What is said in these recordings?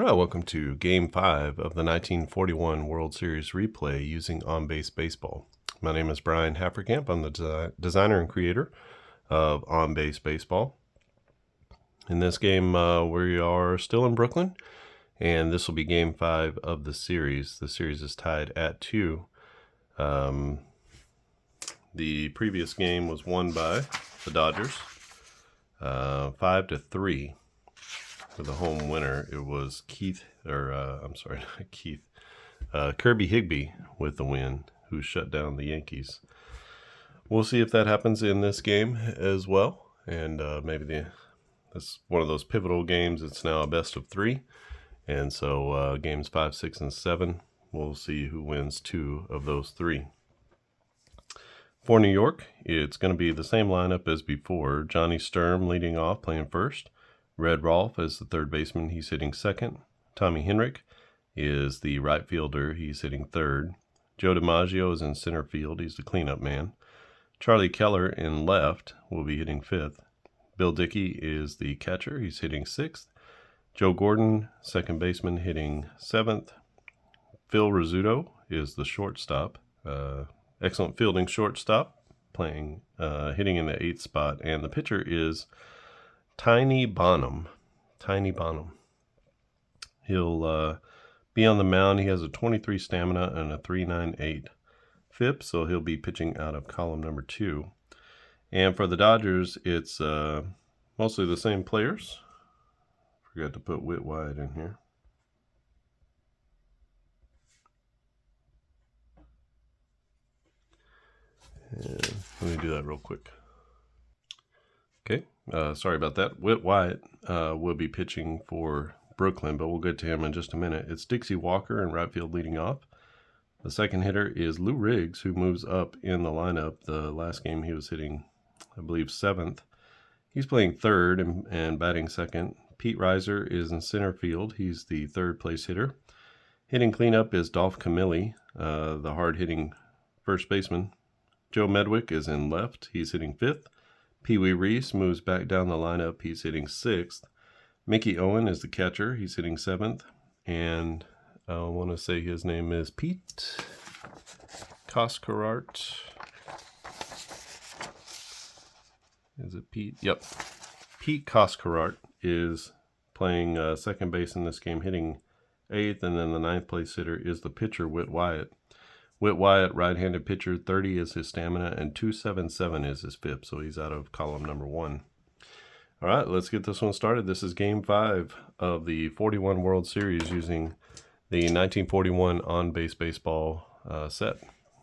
Right, welcome to Game 5 of the 1941 World Series replay using on-base baseball. My name is Brian Hafferkamp. I'm the designer and creator of on-base baseball. In this game, we are still in Brooklyn, and this will be Game 5 of the series. The series is tied at 2. The previous game was won by the Dodgers, 5-3. For the home winner, it was Kirby Higbee with the win, who shut down the Yankees. We'll see if that happens in this game as well, and maybe this one of those pivotal games. It's now a best of 3, and so games 5, 6, and 7, we'll see who wins 2 of those 3. For New York, it's going to be the same lineup as before. Johnny Sturm leading off, playing first. Red Rolfe is the third baseman. He's hitting second. Tommy Henrich is the right fielder. He's hitting third. Joe DiMaggio is in center field. He's the cleanup man. Charlie Keller in left will be hitting fifth. Bill Dickey is the catcher. He's hitting sixth. Joe Gordon, second baseman, hitting seventh. Phil Rizzuto is the shortstop. Excellent fielding shortstop, hitting in the 8th spot. And the pitcher is Tiny Bonham. He'll be on the mound. He has a 23 stamina and a 3.98 FIP, so he'll be pitching out of column number 2. And for the Dodgers, it's mostly the same players. Forgot to put Whit Wyatt in here. And let me do that real quick. Okay, sorry about that. Whit Wyatt will be pitching for Brooklyn, but we'll get to him in just a minute. It's Dixie Walker in right field leading off. The second hitter is Lou Riggs, who moves up in the lineup. The last game he was hitting, I believe, 7th. He's playing third and batting second. Pete Reiser is in center field. He's the third place hitter. Hitting cleanup is Dolph Camilli, the hard-hitting first baseman. Joe Medwick is in left. He's hitting 5th. Pee Wee Reese moves back down the lineup. He's hitting 6th. Mickey Owen is the catcher. He's hitting 7th. And I want to say his name is Pete Koskarart. Is it Pete? Yep. Pete Koskarart is playing second base in this game, hitting 8th. And then the 9th place hitter is the pitcher, Whit Wyatt. Whit Wyatt, right-handed pitcher, 30 is his stamina, and 277 is his FIP, so he's out of column number 1. All right, let's get this one started. This is Game 5 of the 41 World Series using the 1941 on-base baseball set.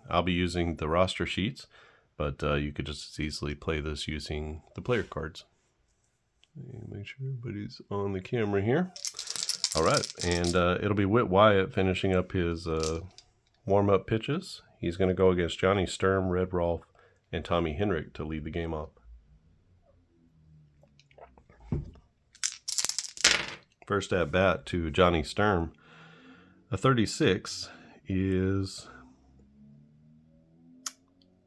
I'll be using the roster sheets, but you could just as easily play this using the player cards. Make sure everybody's on the camera here. All right, and it'll be Whit Wyatt finishing up his warm-up pitches. He's going to go against Johnny Sturm, Red Rolfe, and Tommy Henrich to lead the game off. First at bat to Johnny Sturm. A 36 is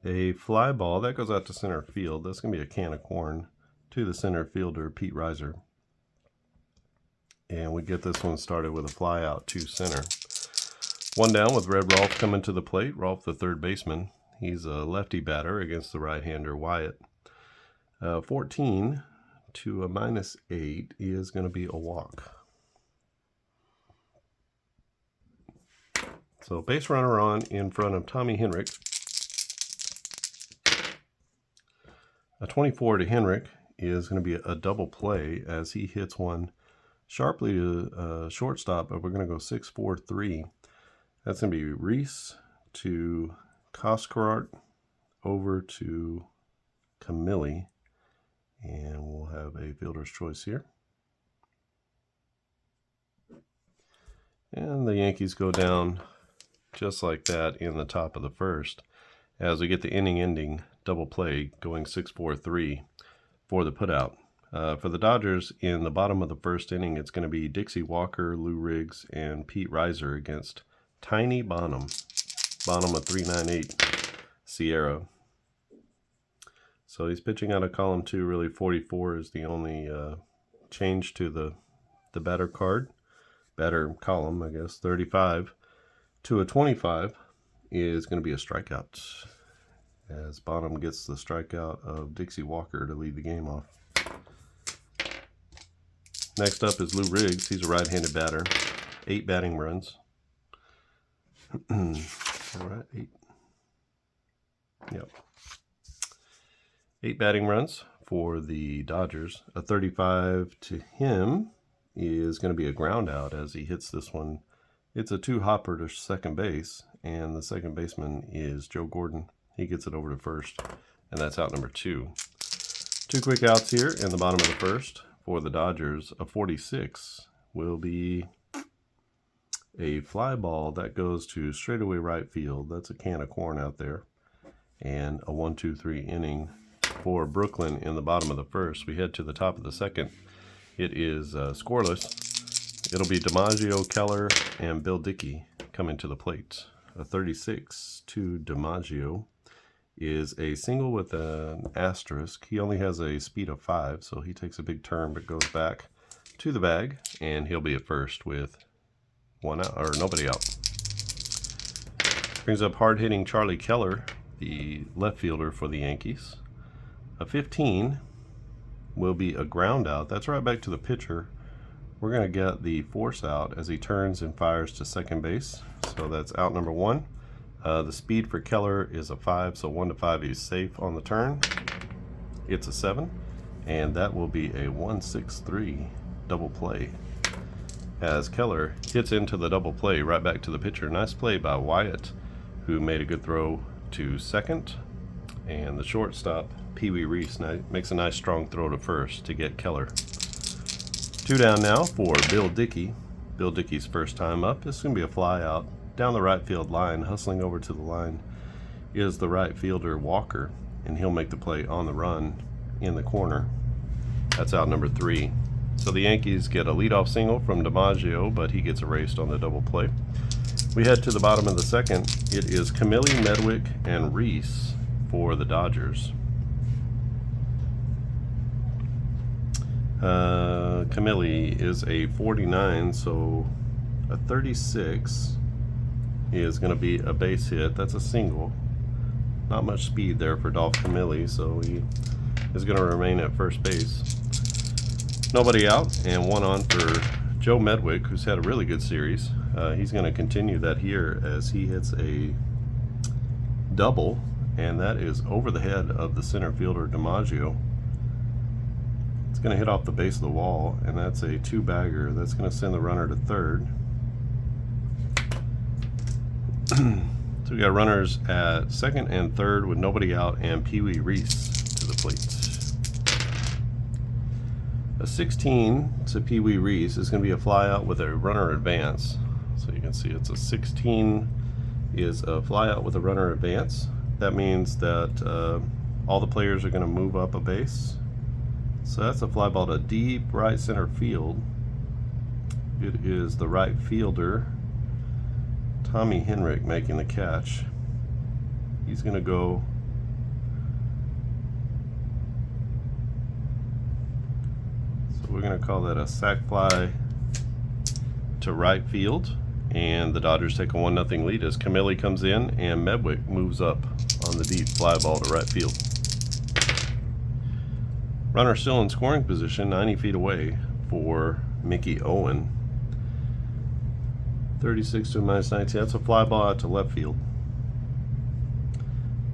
a fly ball. That goes out to center field. That's going to be a can of corn to the center fielder, Pete Reiser. And we get this one started with a fly out to center. One down with Red Rolfe coming to the plate. Rolfe, the third baseman. He's a lefty batter against the right-hander Wyatt. 14 to a -8 is going to be a walk. So base runner on in front of Tommy Henrich. A 24 to Henrich is going to be a double play as he hits one sharply to shortstop, but we're going to go 6-4-3. That's going to be Reese to Koskarart over to Camilli. And we'll have a fielder's choice here. And the Yankees go down just like that in the top of the first as we get the inning-ending double play going 6-4-3 for the putout. For the Dodgers, in the bottom of the first inning, it's going to be Dixie Walker, Lou Riggs, and Pete Reiser against Tiny Bonham. Bonham, a 3.98 Sierra. So he's pitching out of column 2. Really, 44 is the only change to the batter card. batter column, I guess, 35 to a 25 is going to be a strikeout, as Bonham gets the strikeout of Dixie Walker to lead the game off. Next up is Lou Riggs. He's a right-handed batter. 8 batting runs. All right, 8. Yep. 8 batting runs for the Dodgers. A 35 to him is going to be a ground out as he hits this one. It's a 2-hopper to second base, and the second baseman is Joe Gordon. He gets it over to first, and that's out number 2. 2 quick outs here in the bottom of the first for the Dodgers. A 46 will be a fly ball that goes to straightaway right field. That's a can of corn out there. And a 1-2-3 inning for Brooklyn in the bottom of the first. We head to the top of the second. It is scoreless. It'll be DiMaggio, Keller, and Bill Dickey coming to the plate. A 36 to DiMaggio is a single with an asterisk. He only has a speed of 5, so he takes a big turn but goes back to the bag, and he'll be at first with 1 out, or nobody out. Brings up hard-hitting Charlie Keller, the left fielder for the Yankees. A 15 will be a ground out. That's right back to the pitcher. We're going to get the force out as he turns and fires to second base. So that's out number 1. The speed for Keller is a 5, so 1 to 5 he's safe on the turn. It's a 7, and that will be a 1-6-3 double play as Keller hits into the double play right back to the pitcher. Nice play by Wyatt, who made a good throw to second, and the shortstop Pee Wee Reese makes a nice strong throw to first to get Keller. 2 down now for Bill Dickey. Bill Dickey's first time up. This is going to be a fly out down the right field line. Hustling over to the line is the right fielder Walker, and he'll make the play on the run in the corner. That's out number 3. So the Yankees get a leadoff single from DiMaggio, but he gets erased on the double play. We head to the bottom of the second. It is Camilli, Medwick, and Reese for the Dodgers. Camilli is a 49, so a 36 is going to be a base hit. That's a single. Not much speed there for Dolph Camilli, so he is going to remain at first base. Nobody out, and 1 on for Joe Medwick, who's had a really good series. He's going to continue that here as he hits a double, and that is over the head of the center fielder DiMaggio. It's going to hit off the base of the wall, and that's a 2-bagger. That's going to send the runner to third. So we got runners at second and third with nobody out, and Pee Wee Reese to the plate. A 16 to Pee Wee Reese is going to be a fly out with a runner advance. So you can see it's a 16 is a fly out with a runner advance. That means that all the players are going to move up a base. So that's a fly ball to deep right center field. It is the right fielder Tommy Henrik making the catch. He's going to go we're going to call that a sac fly to right field, and the Dodgers take a 1-0 lead as Camilli comes in and Medwick moves up on the deep fly ball to right field. Runner still in scoring position, 90 feet away for Mickey Owen. 36 to -19. That's a fly ball out to left field.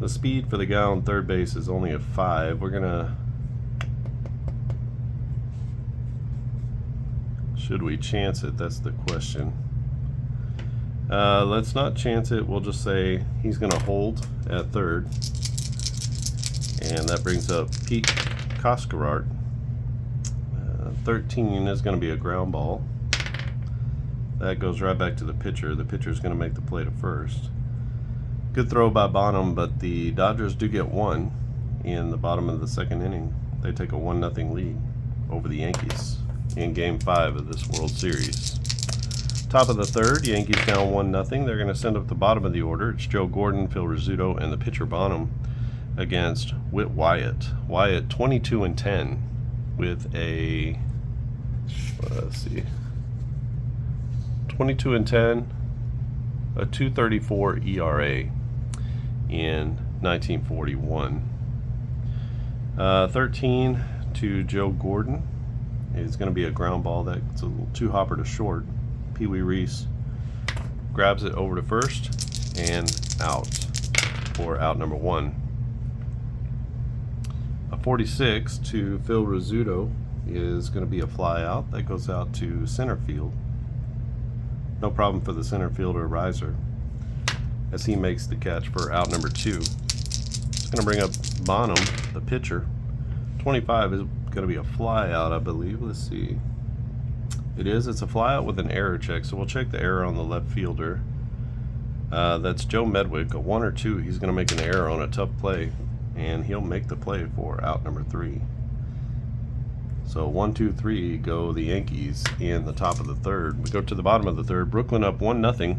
The speed for the guy on third base is only a 5. We're going to... Should we chance it? That's the question. Let's not chance it. We'll just say he's going to hold at third. And that brings up Pete Koskarart. 13 is going to be a ground ball. That goes right back to the pitcher. The pitcher is going to make the play to first. Good throw by Bonham, but the Dodgers do get 1 in the bottom of the second inning. They take a 1-0 lead over the Yankees in Game 5 of this World Series. Top of the third, Yankees down 1-0. They're going to send up the bottom of the order. It's Joe Gordon, Phil Rizzuto, and the pitcher Bonham against Whit Wyatt. Wyatt 22-10 with a, let's see, 22-10, a 2.34 ERA in 1941. 13 to Joe Gordon is going to be a ground ball that's a little too hopper to short. Pee Wee Reese grabs it over to first and out for out number 1. A 46 to Phil Rizzuto is going to be a fly out that goes out to center field. No problem for the center fielder Riser as he makes the catch for out number 2. It's going to bring up Bonham, the pitcher. 25 is going to be a fly out, I believe. Let's see. It is. It's a fly out with an error check, so we'll check the error on the left fielder. That's Joe Medwick, a 1 or 2. He's going to make an error on a tough play, and he'll make the play for out number 3. So 1, 2, 3 go the Yankees in the top of the third. We go to the bottom of the third. Brooklyn up 1-0,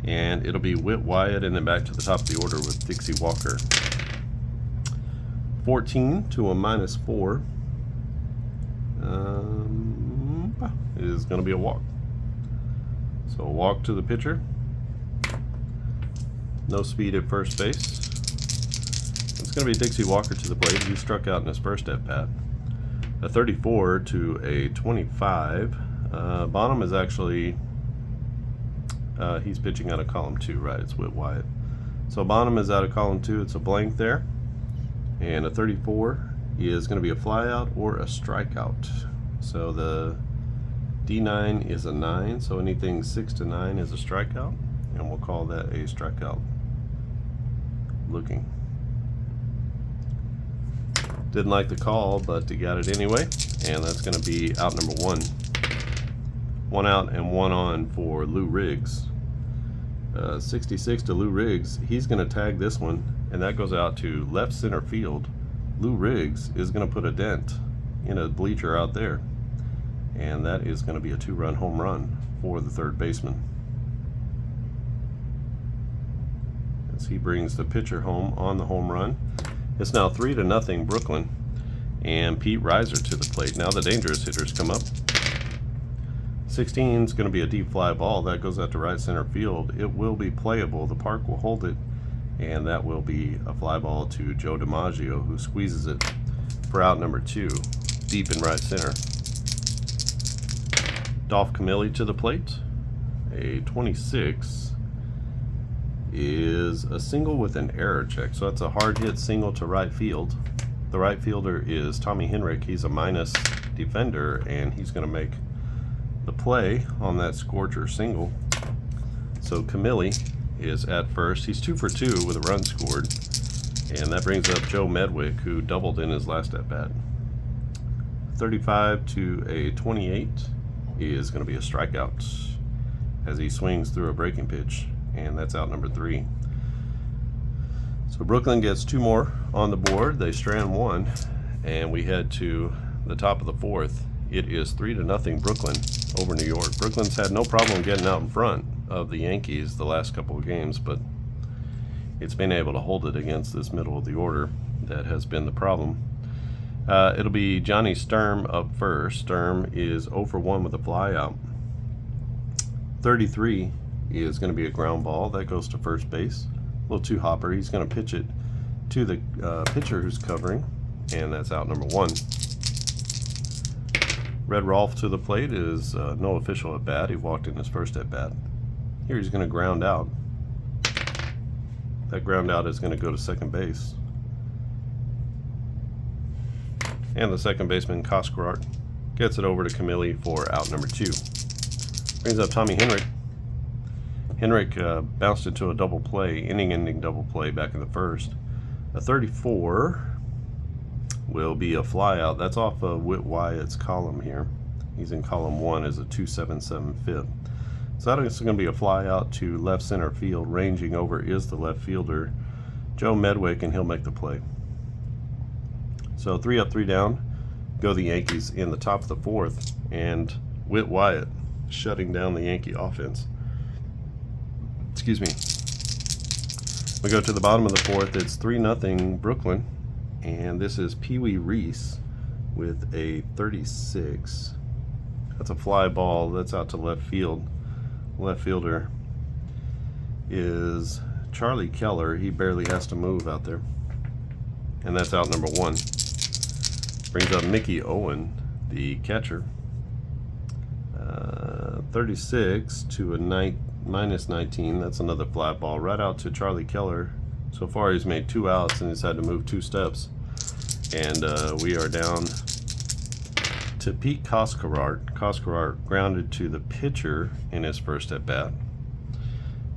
and it'll be Whit Wyatt, and then back to the top of the order with Dixie Walker. 14 to a -4 is going to be a walk. So a walk to the pitcher. No speed at first base. It's going to be Dixie Walker to the plate. He struck out in his first at bat. A 34 to a 25. Bonham is actually he's pitching out of column 2, right? It's Whit Wyatt. So Bonham is out of column 2. It's a blank there. And a 34 is going to be a flyout or a strikeout. So the D9 is a 9, so anything 6 to 9 is a strikeout, and we'll call that a strikeout looking. Didn't like the call, but he got it anyway, and that's going to be out number 1. 1 out and 1 on for Lou Riggs. 66 to Lou Riggs. He's going to tag this one, and that goes out to left center field. Lou Riggs is going to put a dent in a bleacher out there, and that is going to be a 2-run home run for the third baseman as he brings the pitcher home on the home run. It's now 3-0 Brooklyn, and Pete Riser to the plate. Now the dangerous hitters come up. 16 is going to be a deep fly ball that goes out to right center field. It will be playable. The park will hold it, and that will be a fly ball to Joe DiMaggio, who squeezes it for out number 2, deep in right center. Dolph Camilli to the plate. A 26 is a single with an error check, so that's a hard hit single to right field. The right fielder is Tommy Henrich. He's a minus defender, and he's going to make the play on that scorcher single. So Camilli is at first. He's 2 for 2 with a run scored, and that brings up Joe Medwick, who doubled in his last at bat. 35 to a 28 is going to be a strikeout as he swings through a breaking pitch, and that's out number 3. So Brooklyn gets 2 more on the board. They strand 1, and we head to the top of the 4th. It is 3-0 Brooklyn over New York. Brooklyn's had no problem getting out in front of the Yankees the last couple of games, but it's been able to hold it against this middle of the order that has been the problem. It'll be Johnny Sturm up first. Sturm is 0 for 1 with a fly out. 33 is going to be a ground ball that goes to first base. A little too hopper. He's going to pitch it to the pitcher who's covering, and that's out number 1. Red Rolfe to the plate is no official at bat. He walked in his first at bat. Here he's going to ground out. That ground out is going to go to second base. And the second baseman, Koskarart, gets it over to Camilli for out number 2. Brings up Tommy Henrich. Henrich bounced into a double play, inning-ending double play back in the first. A 34 will be a flyout. That's off of Whit Wyatt's column here. He's in column 1 as a 2.77 fifth. So that is going to be a flyout to left center field. Ranging over is the left fielder, Joe Medwick, and he'll make the play. So 3 up, 3 down go the Yankees in the top of the 4th, and Whit Wyatt shutting down the Yankee offense. Excuse me. We go to the bottom of the 4th. It's 3-0 Brooklyn, and this is Pee Wee Reese with a 36. That's a fly ball. That's out to left field. left fielder is Charlie Keller. He barely has to move out there. And that's out number 1. Brings up Mickey Owen, the catcher. 36 to a minus 19. That's another fly ball right out to Charlie Keller. So far he's made 2 outs and he's had to move 2 steps. And we are down to Pete Coscarart. Coscarart grounded to the pitcher in his first at bat.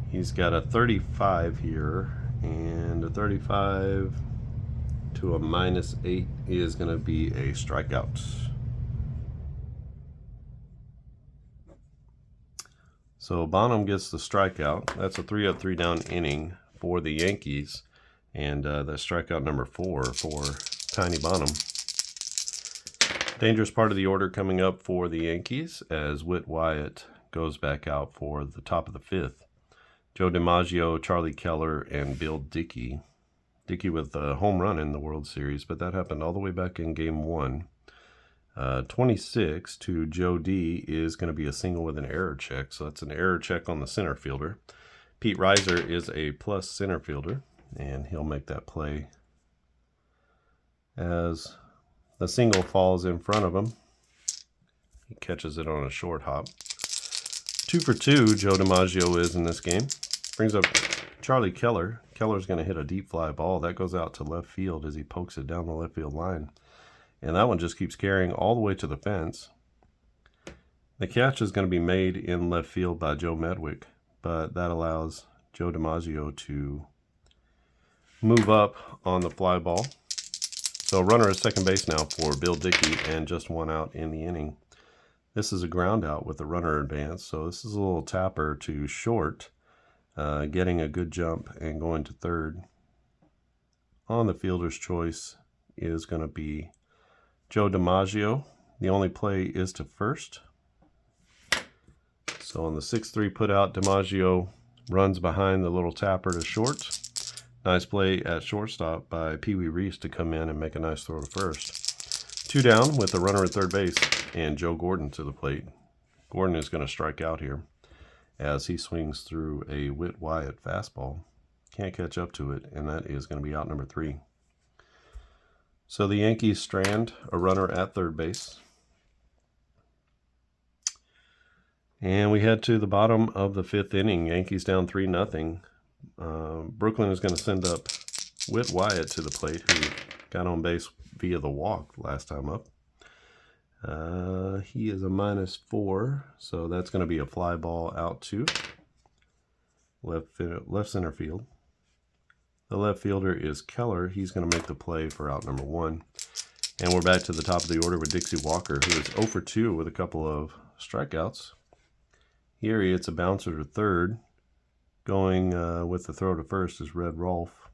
He's got a 35 here, and a 35 to a minus 8 is going to be a strikeout. So Bonham gets the strikeout. That's a 3-up, 3-down inning for the Yankees, and that's strikeout number 4 for Tiny Bonham. Dangerous part of the order coming up for the Yankees as Whit Wyatt goes back out for the top of the 5th. Joe DiMaggio, Charlie Keller, and Bill Dickey. Dickey with a home run in the World Series, but that happened all the way back in Game 1. 26 to Joe D is going to be a single with an error check, so that's an error check on the center fielder. Pete Reiser is a plus center fielder, and he'll make that play as the single falls in front of him. He catches it on a short hop. 2 for 2, Joe DiMaggio is in this game. Brings up Charlie Keller. Keller's going to hit a deep fly ball. That goes out to left field as he pokes it down the left field line. And that one just keeps carrying all the way to the fence. The catch is going to be made in left field by Joe Medwick, but that allows Joe DiMaggio to move up on the fly ball. So runner at second base now for Bill Dickey, and just 1 out in the inning. This is a ground out with the runner advance, so this is a little tapper to short, getting a good jump and going to third. On the fielder's choice is going to be Joe DiMaggio. The only play is to first. So on the 6-3 put out, DiMaggio runs behind the little tapper to short. Nice play at shortstop by Pee Wee Reese to come in and make a nice throw to first. 2 down with the runner at third base and Joe Gordon to the plate. Gordon is going to strike out here as he swings through a Whit Wyatt fastball. Can't catch up to it, and that is going to be out number 3. So the Yankees strand a runner at third base. And we head to the bottom of the 5th inning. Yankees down 3-0. Brooklyn is going to send up Whit Wyatt to the plate, who got on base via the walk last time up. He is a -4, so that's going to be a fly ball out to left center field. The left fielder is Keller. He's going to make the play for out number 1. And we're back to the top of the order with Dixie Walker, who is 0 for 2 with a couple of strikeouts. Here he hits a bouncer to third. Going with the throw to first is Red Rolfe.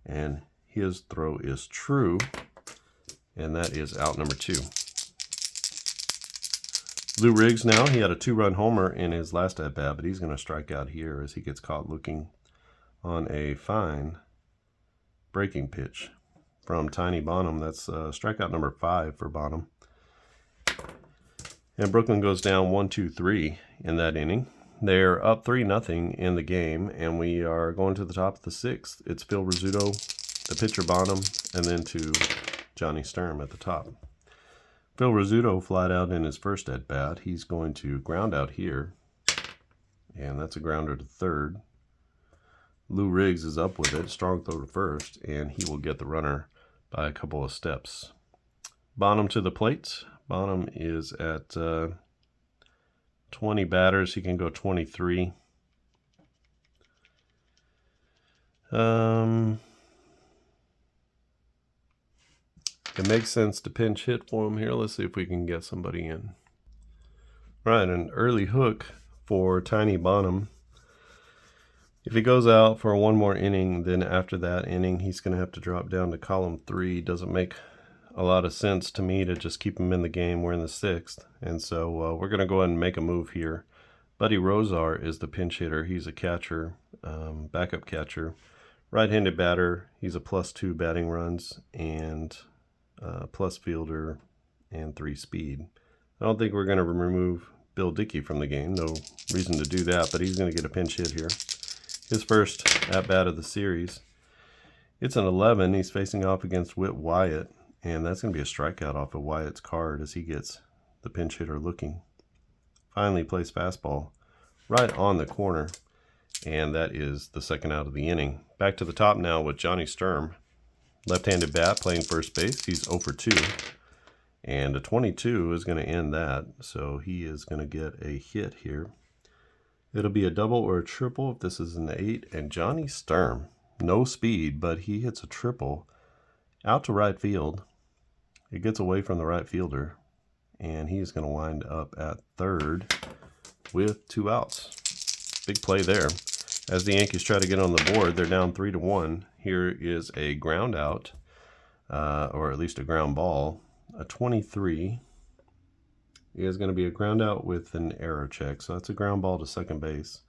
And his throw is true. And that is out number 2. Lou Riggs now, he had a 2-run homer in his last at-bat, but he's going to strike out here as he gets caught looking on a fine breaking pitch from Tiny Bonham. That's strikeout number 5 for Bonham. And Brooklyn goes down 1-2-3 in that inning. They're up 3-0 in the game, and we are going to the top of the 6th. It's Phil Rizzuto, the pitcher Bonham, and then to Johnny Sturm at the top. Phil Rizzuto flied out in his first at-bat. He's going to ground out here, and that's a grounder to third. Lou Riggs is up with it, strong throw to first, and he will get the runner by a couple of steps. Bonham to the plate. Bonham is at 20 batters. He can go 23. It makes sense to pinch hit for him here. Let's see if we can get somebody in. Right, an early hook for Tiny Bonham. If he goes out for 1 more inning, then after that inning, he's going to have to drop down to column 3. Doesn't make a lot of sense to me to just keep him in the game. We're in the 6th, and so we're going to go ahead and make a move here. Buddy Rozar is the pinch hitter. He's a catcher, backup catcher, right-handed batter. He's a +2 batting runs and plus fielder and 3 speed. I don't think we're going to remove Bill Dickey from the game. No reason to do that, but he's going to get a pinch hit here. His first at-bat of the series. It's an 11. He's facing off against Whit Wyatt, and that's going to be a strikeout off of Wyatt's card as he gets the pinch hitter looking. Finally plays fastball right on the corner, and that is the second out of the inning. Back to the top now with Johnny Sturm. Left-handed bat playing first base. He's 0 for 2. And a 22 is going to end that, so he is going to get a hit here. It'll be a double or a triple if this is an 8. And Johnny Sturm, no speed, but he hits a triple out to right field. It gets away from the right fielder, and he's going to wind up at third with 2 outs. Big play there. As the Yankees try to get on the board, they're down 3-1. Here is a ground out, or at least a ground ball. A 23 is going to be a ground out with an error check. So that's a ground ball to second base.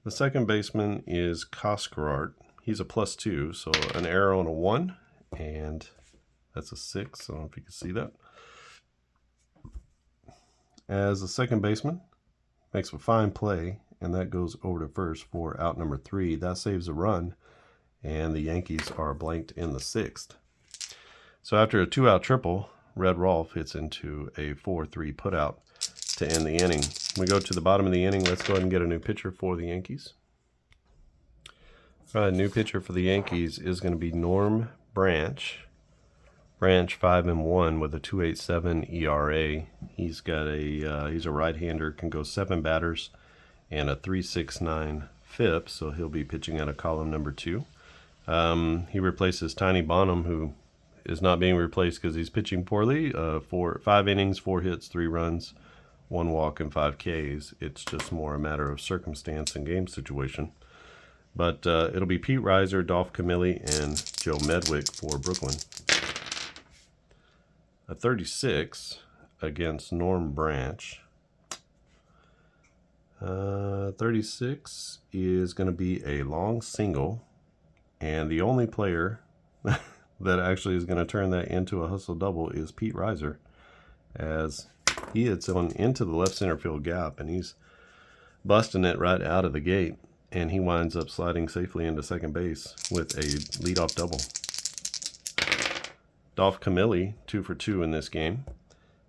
The second baseman is Koskarart. He's a +2, so an error on a 1, and that's a 6. I don't know if you can see that. As the second baseman makes a fine play, and that goes over to first for out number 3. That saves a run, and the Yankees are blanked in the 6th. So after a 2-out triple, Red Rolf hits into a 4-3 putout to end the inning. We go to the bottom of the inning. Let's go ahead and get a new pitcher for the Yankees. All right, new pitcher for the Yankees is going to be Norm Branch. Branch 5-1 with a 2.87 ERA. He's got he's a right-hander, can go 7 batters, and a 3.69 FIP, so he'll be pitching out of column number 2. He replaces Tiny Bonham, who is not being replaced because he's pitching poorly. 5 innings, 4 hits, 3 runs, 1 walk, and 5 Ks. It's just more a matter of circumstance and game situation. But it'll be Pete Reiser, Dolph Camilli, and Joe Medwick for Brooklyn. A 36 against Norm Branch. 36 is going to be a long single, and the only player that actually is going to turn that into a hustle double is Pete Reiser, as he hits on into the left center field gap, and he's busting it right out of the gate, and he winds up sliding safely into second base with a leadoff double. Dolph Camilli, 2 for 2 in this game.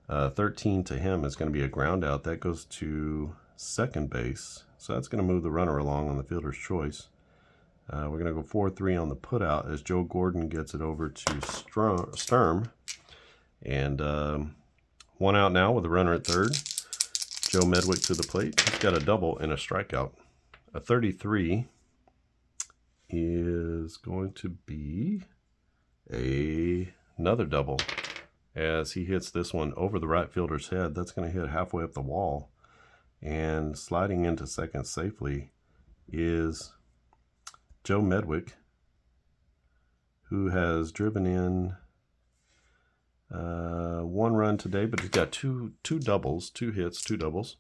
13 to him is going to be a ground out. That goes to second base, so that's going to move the runner along on the fielder's choice. We're going to go 4-3 on the putout as Joe Gordon gets it over to Sturm. And 1 out now with a runner at third. Joe Medwick to the plate. He's got a double and a strikeout. A 33 is going to be another double as he hits this one over the right fielder's head. That's going to hit halfway up the wall. And sliding into second safely is Joe Medwick, who has driven in 1 run today, but he's got two doubles, 2 hits, 2 doubles,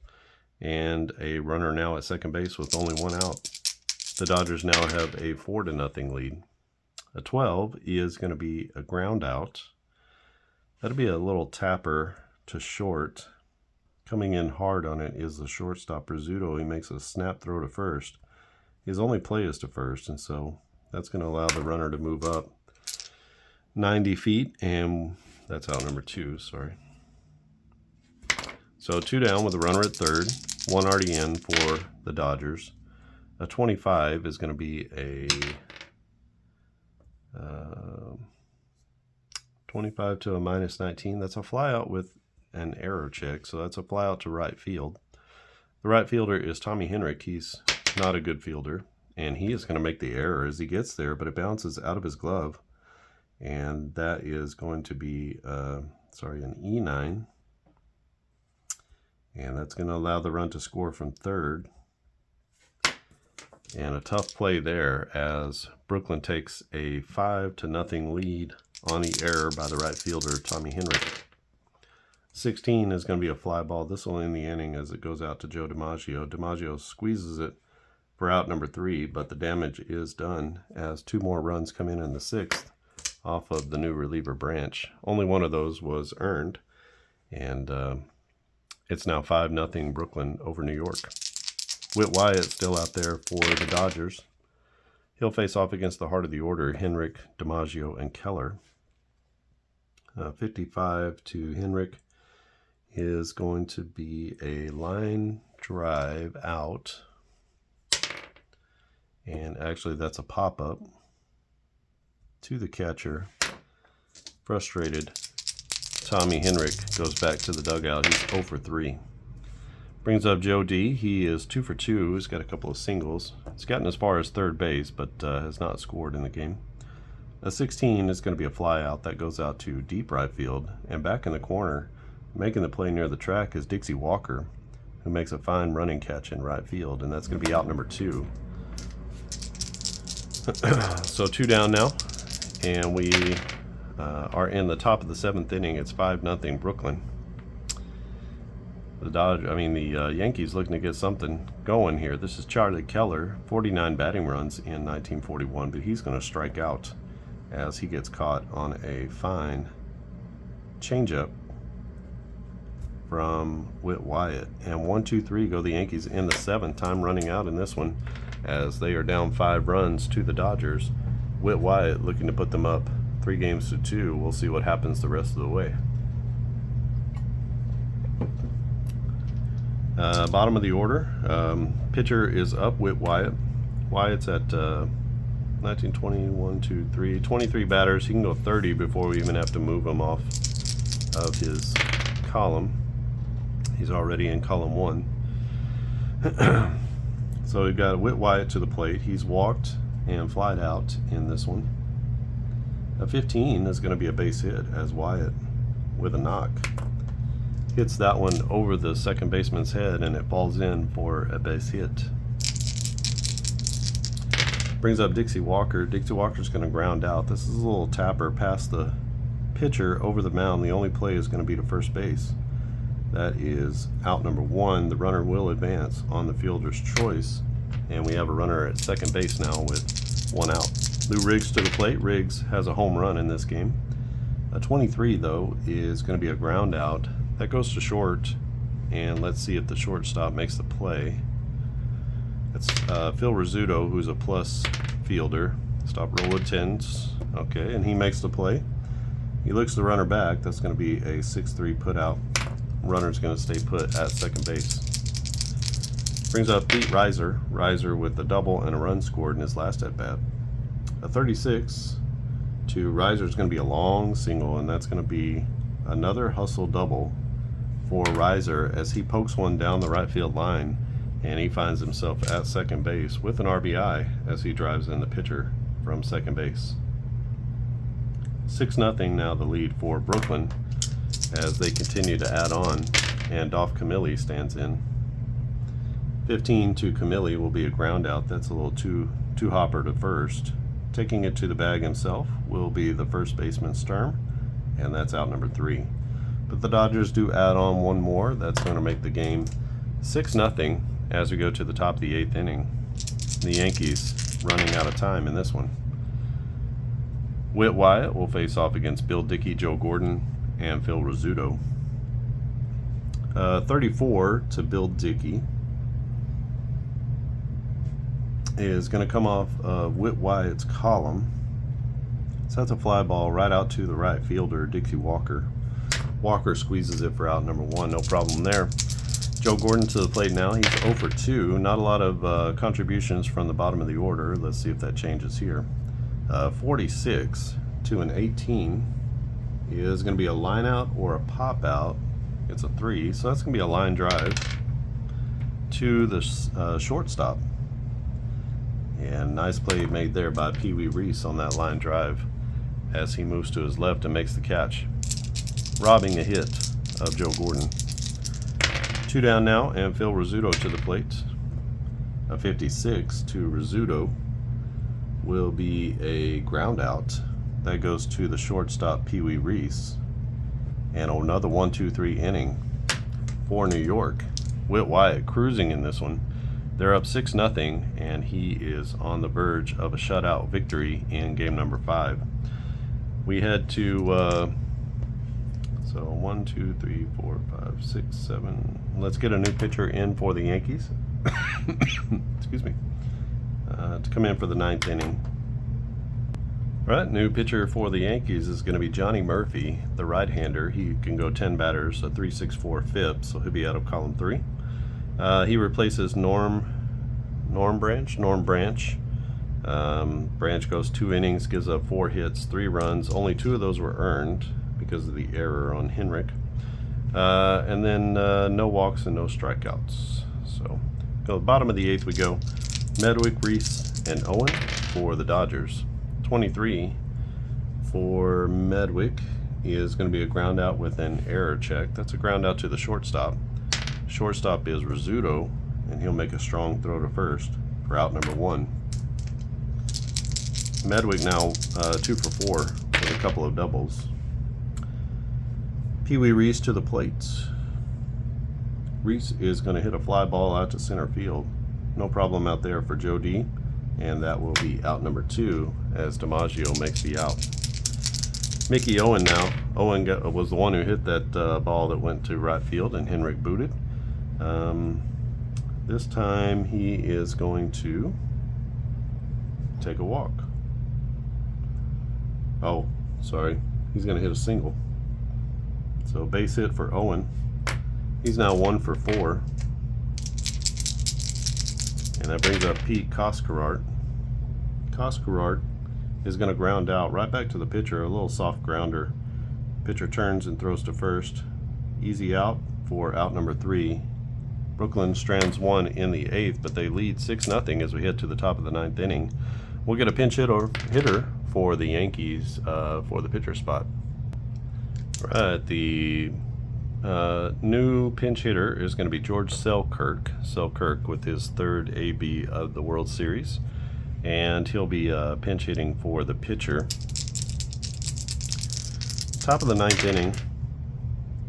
and a runner now at second base with only 1 out. The Dodgers now have a 4-0 lead. A 12 is going to be a ground out. That'll be a little tapper to short. Coming in hard on it is the shortstop, Rizzuto. He makes a snap throw to first. His only play is to first, and so that's going to allow the runner to move up 90 feet, and that's out number 2, sorry. So 2 down with a runner at third, 1 already in for the Dodgers. A 25 is going to be a 25 to a -19. That's a flyout with an error check, so that's a flyout to right field. The right fielder is Tommy Henrich. He's not a good fielder, and he is going to make the error as he gets there, but it bounces out of his glove, and that is going to be an E9, and that's going to allow the run to score from third. And a tough play there as Brooklyn takes a 5-0 lead on the error by the right fielder, Tommy Henrich. 16 is going to be a fly ball. This will end the inning as it goes out to Joe DiMaggio. DiMaggio squeezes it for out number 3, but the damage is done as 2 more runs come in the 6th off of the new reliever Branch. Only one of those was earned, and It's now 5-0 Brooklyn over New York. Whit Wyatt still out there for the Dodgers. He'll face off against the heart of the order, Henrik, DiMaggio, and Keller. 55 to Henrik is going to be a line drive out. And actually that's a pop-up to the catcher. Frustrated, Tommy Henrik goes back to the dugout. He's 0 for 3. Brings up Joe D. He is 2 for 2. He's got a couple of singles. He's gotten as far as third base, but has not scored in the game. A 16 is going to be a fly out. That goes out to deep right field. And back in the corner, making the play near the track, is Dixie Walker, who makes a fine running catch in right field. And that's going to be out number 2. So 2 down now. And we are in the top of the 7th inning. It's 5-0 Brooklyn. The Yankees looking to get something going here. This is Charlie Keller, 49 batting runs in 1941, but he's going to strike out as he gets caught on a fine changeup from Whit Wyatt. And 1-2-3 go the Yankees in the 7th. Time running out in this one as they are down 5 runs to the Dodgers. Whit Wyatt looking to put them up 3-2. We'll see what happens the rest of the way. Bottom of the order, pitcher is up, Whit Wyatt. Wyatt's at 19, 20, 1, 2, 3, 23 batters. He can go 30 before we even have to move him off of his column. He's already in column 1. So we've got Whit Wyatt to the plate. He's walked and flied out in this one. A 15 is going to be a base hit as Wyatt, with a knock, hits that one over the second baseman's head, and it falls in for a base hit. Brings up Dixie Walker. Dixie Walker's going to ground out. This is a little tapper past the pitcher over the mound. The only play is going to be to first base. That is out number 1. The runner will advance on the fielder's choice, and we have a runner at second base now with 1 out. Lou Riggs to the plate. Riggs has a home run in this game. A 23, though, is going to be a ground out. That goes to short, and let's see if the shortstop makes the play. It's Phil Rizzuto, who's a plus fielder. Stop roll of 10s. Okay, and he makes the play. He looks the runner back. That's going to be a 6-3 put out. Runner's going to stay put at second base. Brings up Pete Reiser. Reiser with a double and a run scored in his last at bat. A 36 to Reiser's going to be a long single, and that's going to be another hustle double for Reiser as he pokes one down the right field line, and he finds himself at second base with an RBI as he drives in the pitcher from second base. 6-0 now the lead for Brooklyn as they continue to add on, and Dolph Camilli stands in. 15 to Camilli will be a ground out. That's a little too hopper to first. Taking it to the bag himself will be the first baseman Sturm, and that's out number 3. But the Dodgers do add on one more. That's going to make the game 6-0 as we go to the top of the 8th inning. The Yankees running out of time in this one. Whit Wyatt will face off against Bill Dickey, Joe Gordon, and Phil Rizzuto. 34 to Bill Dickey is going to come off of Whit Wyatt's column. So that's a fly ball right out to the right fielder, Dixie Walker. Walker squeezes it for out number 1. No problem there. Joe Gordon to the plate now. He's 0 for 2. Not a lot of contributions from the bottom of the order. Let's see if that changes here. 46 to an 18 is going to be a line out or a pop out. It's a 3, so that's going to be a line drive to the shortstop. And nice play made there by Pee Wee Reese on that line drive as he moves to his left and makes the catch, robbing a hit of Joe Gordon. 2 down now, and Phil Rizzuto to the plate. A 56 to Rizzuto will be a ground out. That goes to the shortstop, Pee Wee Reese. And another 1-2-3 inning for New York. Whit Wyatt cruising in this one. They're up 6-0, and he is on the verge of a shutout victory in game number 5. We head to So 1, 2, 3, 4, 5, 6, 7. Let's get a new pitcher in for the Yankees. Excuse me. To come in for the 9th inning. All right, new pitcher for the Yankees is going to be Johnny Murphy, the right-hander. He can go 10 batters, a 3.64 FIP, so he'll be out of column 3. He replaces Norm Branch. Branch goes 2 innings, gives up 4 hits, 3 runs. Only 2 of those were earned because of the error on Henrik. And then no walks and no strikeouts. So go to the bottom of the 8th we go. Medwick, Reese, and Owen for the Dodgers. 23 for Medwick is going to be a ground out with an error check. That's a ground out to the shortstop. Shortstop is Rizzuto, and he'll make a strong throw to first for out number 1. Medwick now 2 for 4 with a couple of doubles. Pee Wee Reese to the plate. Reese is going to hit a fly ball out to center field. No problem out there for Joe D. And that will be out number 2 as DiMaggio makes the out. Mickey Owen now. Owen was the one who hit that ball that went to right field, and Henrik booted. This time he is going to take a walk. Oh, sorry. He's going to hit a single. So base hit for Owen. He's now 1 for 4. And that brings up Pete Koskarart. Koskarart is going to ground out right back to the pitcher, a little soft grounder. Pitcher turns and throws to first. Easy out for out number 3. Brooklyn strands 1 in the 8th, but they lead 6-0 as we head to the top of the 9th inning. We'll get a pinch hitter for the Yankees for the pitcher spot. All right, the new pinch hitter is going to be George Selkirk. Selkirk with his 3rd AB of the World Series, and he'll be pinch hitting for the pitcher. Top of the 9th inning,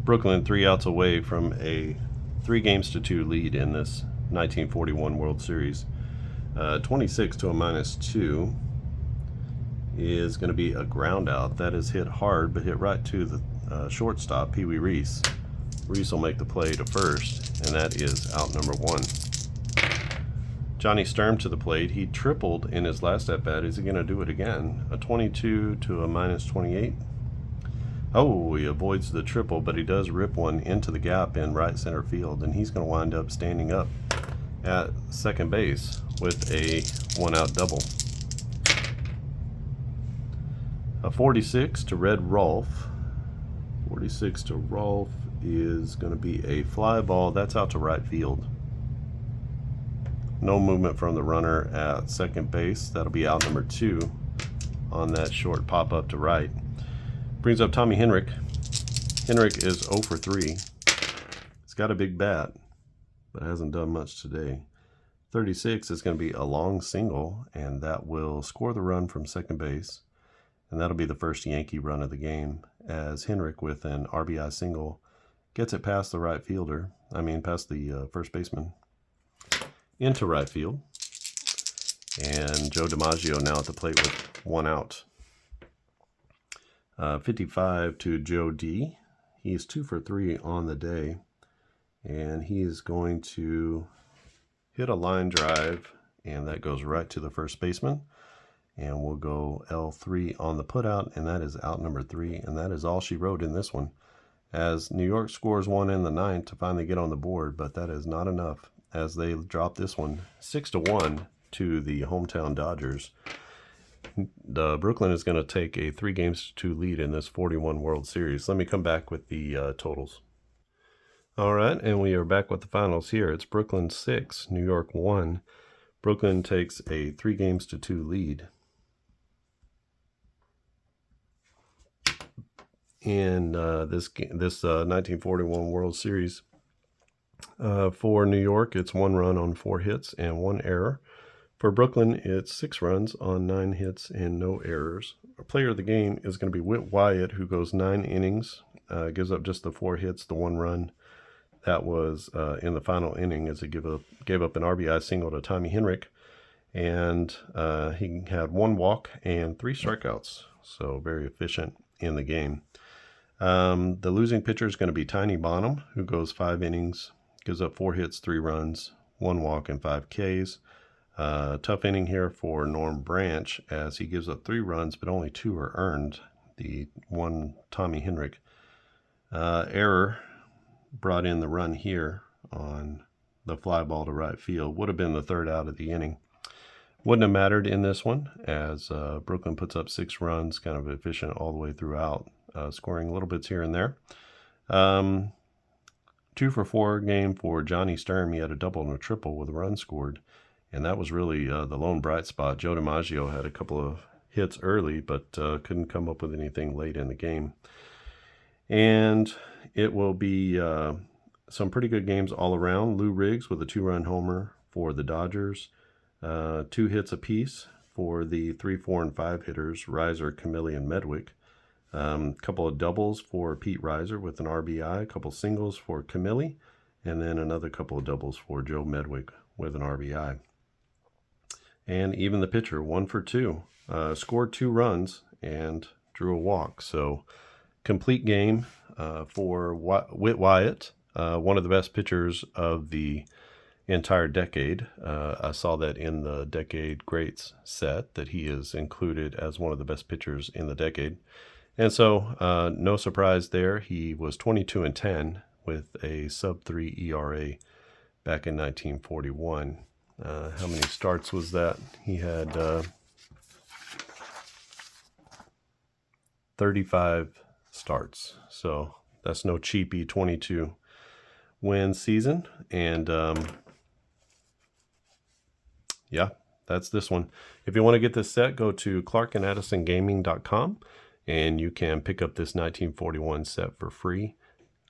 Brooklyn 3 outs away from a 3-2 lead in this 1941 World Series. 26 to a -2 is going to be a ground out. That is hit hard, but hit right to the shortstop, Pee Wee Reese. Reese will make the play to first, and that is out number 1. Johnny Sturm to the plate. He tripled in his last at-bat. Is he going to do it again? A 22 to a -28. Oh, he avoids the triple, but he does rip one into the gap in right center field, and he's going to wind up standing up at second base with a 1-out double. A 46 to Red Rolfe. 46 to Rolfe is going to be a fly ball. That's out to right field. No movement from the runner at second base. That'll be out number 2 on that short pop-up to right. Brings up Tommy Henrik. Henrik is 0 for 3. He's got a big bat, but hasn't done much today. 36 is going to be a long single, and that will score the run from second base. And that'll be the first Yankee run of the game, as Henrik with an RBI single gets it past the right fielder. Past the first baseman into right field. And Joe DiMaggio now at the plate with 1 out. 55 to Joe D. He's 2 for 3 on the day, and he is going to hit a line drive, and that goes right to the first baseman. And we'll go L3 on the putout, and that is out number 3, and that is all she wrote in this one, as New York scores 1 in the 9th to finally get on the board, but that is not enough as they drop this one 6-1 to the hometown Dodgers. Brooklyn is going to take a 3-2 lead in this 41 World Series. Let me come back with the totals. All right, and we are back with the finals here. It's Brooklyn 6, New York 1. Brooklyn takes a 3-2 lead. In this 1941 World Series. For New York, it's 1 run on 4 hits and 1 error. For Brooklyn, it's 6 runs on 9 hits and no errors. Our player of the game is going to be Whit Wyatt, who goes 9 innings, gives up just the 4 hits, the 1 run. That was in the final inning as he gave up an RBI single to Tommy Henrik. And he had 1 walk and 3 strikeouts, so very efficient in the game. The losing pitcher is going to be Tiny Bonham, who goes 5 innings, gives up 4 hits, 3 runs, 1 walk, and 5 Ks. Tough inning here for Norm Branch, as he gives up 3 runs, but only 2 are earned. The one Tommy Henrik error brought in the run here on the fly ball to right field. Would have been the 3rd out of the inning. Wouldn't have mattered in this one, as Brooklyn puts up 6 runs, kind of efficient all the way throughout, scoring little bits here and there. 2 for 4 game for Johnny Sturm. He had a double and a triple with a run scored, and that was really the lone bright spot. Joe DiMaggio had a couple of hits early, but couldn't come up with anything late in the game. And it will be some pretty good games all around. Lou Riggs with a 2-run homer for the Dodgers. 2 hits apiece for the 3, 4, and 5 hitters, Reiser, Camilli, and Medwick. A couple of doubles for Pete Reiser with an RBI, a couple singles for Camilli, and then another couple of doubles for Joe Medwick with an RBI. And even the pitcher, 1 for 2, scored 2 runs and drew a walk. So complete game for Whit Wyatt, one of the best pitchers of the entire decade. I saw that in the Decade Greats set, that he is included as one of the best pitchers in the decade. And so no surprise there. He was 22-10 with a sub-3 ERA back in 1941. How many starts was that? He had 35 starts. So that's no cheapy 22-win season. And yeah, that's this one. If you want to get this set, go to clarkandaddisongaming.com and you can pick up this 1941 set for free.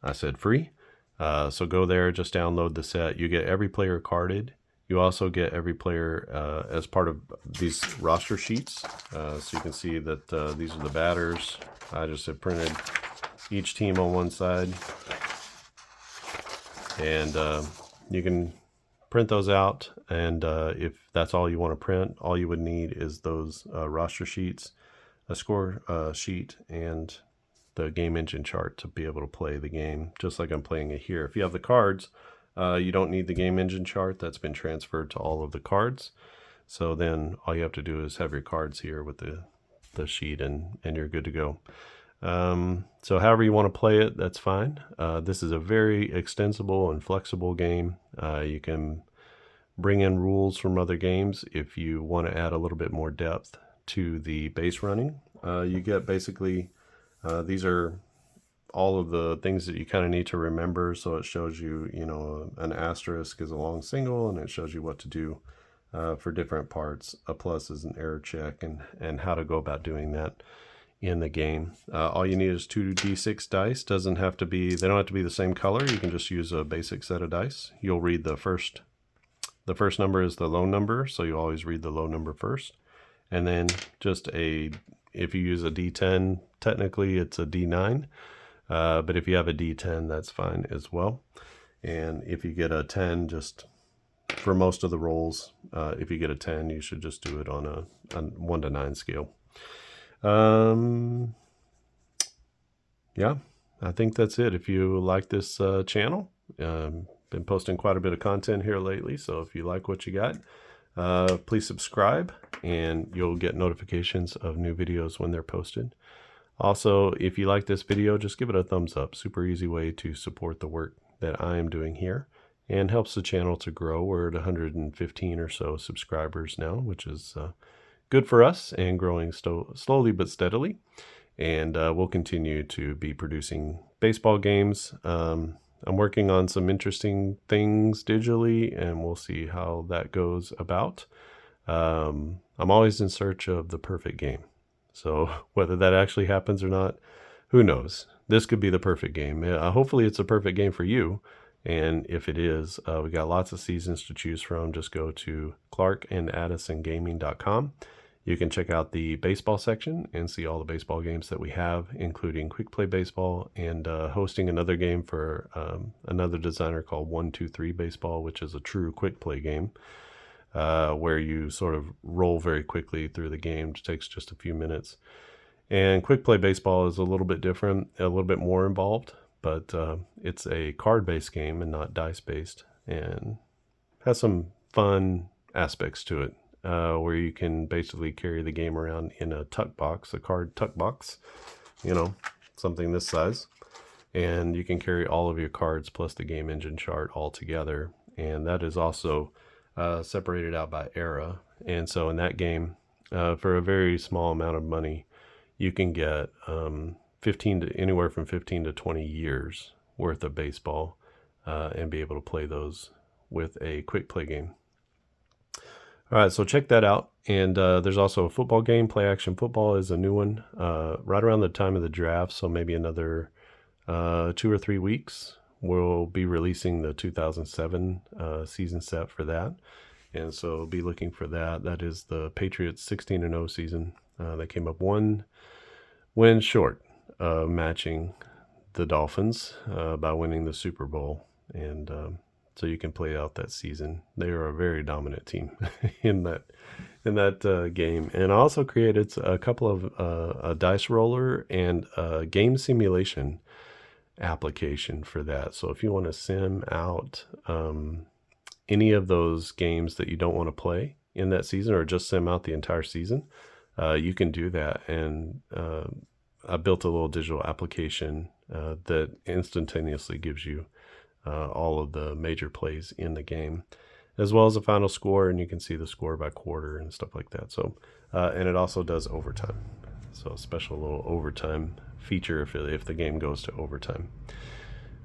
I said free. So go there, just download the set. You get every player carded. You also get every player as part of these roster sheets. So you can see that these are the batters. I just have printed each team on one side. And you can print those out. And if that's all you want to print, all you would need is those roster sheets, a score sheet, and the game engine chart to be able to play the game, just like I'm playing it here. If you have the cards, you don't need the game engine chart. That's been transferred to all of the cards. So then all you have to do is have your cards here with the sheet, and you're good to go. So however you want to play it, that's fine. This is a very extensible and flexible game. You can bring in rules from other games if you want to add a little bit more depth to the base running. You get basically, these are all of the things that you kind of need to remember. So it shows you, an asterisk is a long single, and it shows you what to do for different parts. A plus is an error check, and how to go about doing that in the game. All you need is 2d6 dice. They don't have to be the same color. You can just use a basic set of dice. You'll read the first number is the low number, so you always read the low number first. And then if you use a D10, technically it's a D9. But if you have a D10, that's fine as well. And if you get a 10, just for most of the rolls, if you get a 10, you should just do it on a 1 to 9 scale. Yeah, I think that's it. If you like this channel, been posting quite a bit of content here lately. So if you like what you got, please subscribe, and you'll get notifications of new videos when they're posted. Also, if you like this video, just give it a thumbs up. Super easy way to support the work that I am doing here, and helps the channel to grow. We're at 115 or so subscribers now, which is good for us, and growing slowly but steadily. And we'll continue to be producing baseball games. I'm working on some interesting things digitally, and we'll see how that goes about. I'm always in search of the perfect game. So whether that actually happens or not, who knows? This could be the perfect game. Hopefully it's a perfect game for you. And if it is, we got lots of seasons to choose from. Just go to clarkandaddisongaming.com. You can check out the baseball section and see all the baseball games that we have, including Quick Play Baseball, and hosting another game for another designer called 123 Baseball, which is a true quick play game. Where you sort of roll very quickly through the game. It takes just a few minutes. And quick play baseball is a little bit different, a little bit more involved, but it's a card-based game and not dice-based, and has some fun aspects to it, where you can basically carry the game around in a tuck box, a card tuck box, something this size. And you can carry all of your cards plus the game engine chart all together. And that is also separated out by era. And so in that game, for a very small amount of money, you can get anywhere from 15 to 20 years worth of baseball, and be able to play those with a quick play game. All right, so check that out. And there's also a football game. Play Action Football is a new one, right around the time of the draft. So maybe another 2 or 3 weeks, we'll be releasing the 2007 season set for that. And so be looking for that. That is the Patriots 16-0 season. They came up one win short of matching the Dolphins by winning the Super Bowl. And so you can play out that season. They are a very dominant team in that game. And I also created a couple of a dice roller and a game simulation application for that. So if you want to sim out any of those games that you don't want to play in that season, or just sim out the entire season, you can do that. And I built a little digital application that instantaneously gives you all of the major plays in the game, as well as the final score, and you can see the score by quarter and stuff like that. So and it also does overtime, so a special little overtime feature if the game goes to overtime.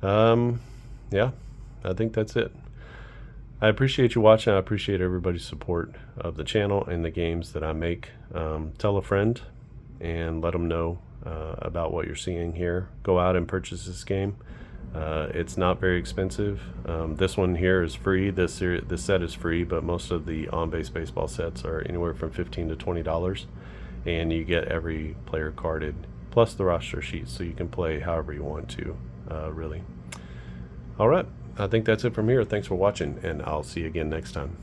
Yeah, I think that's it. I appreciate you watching. I appreciate everybody's support of the channel and the games that I make. Tell a friend and let them know about what you're seeing here. Go out and purchase this game. It's not very expensive. This one here is free. This set is free, but most of the on-base baseball sets are anywhere from $15 to $20, and you get every player carded plus the roster sheet, so you can play however you want to, really. All right, I think that's it from here. Thanks for watching, and I'll see you again next time.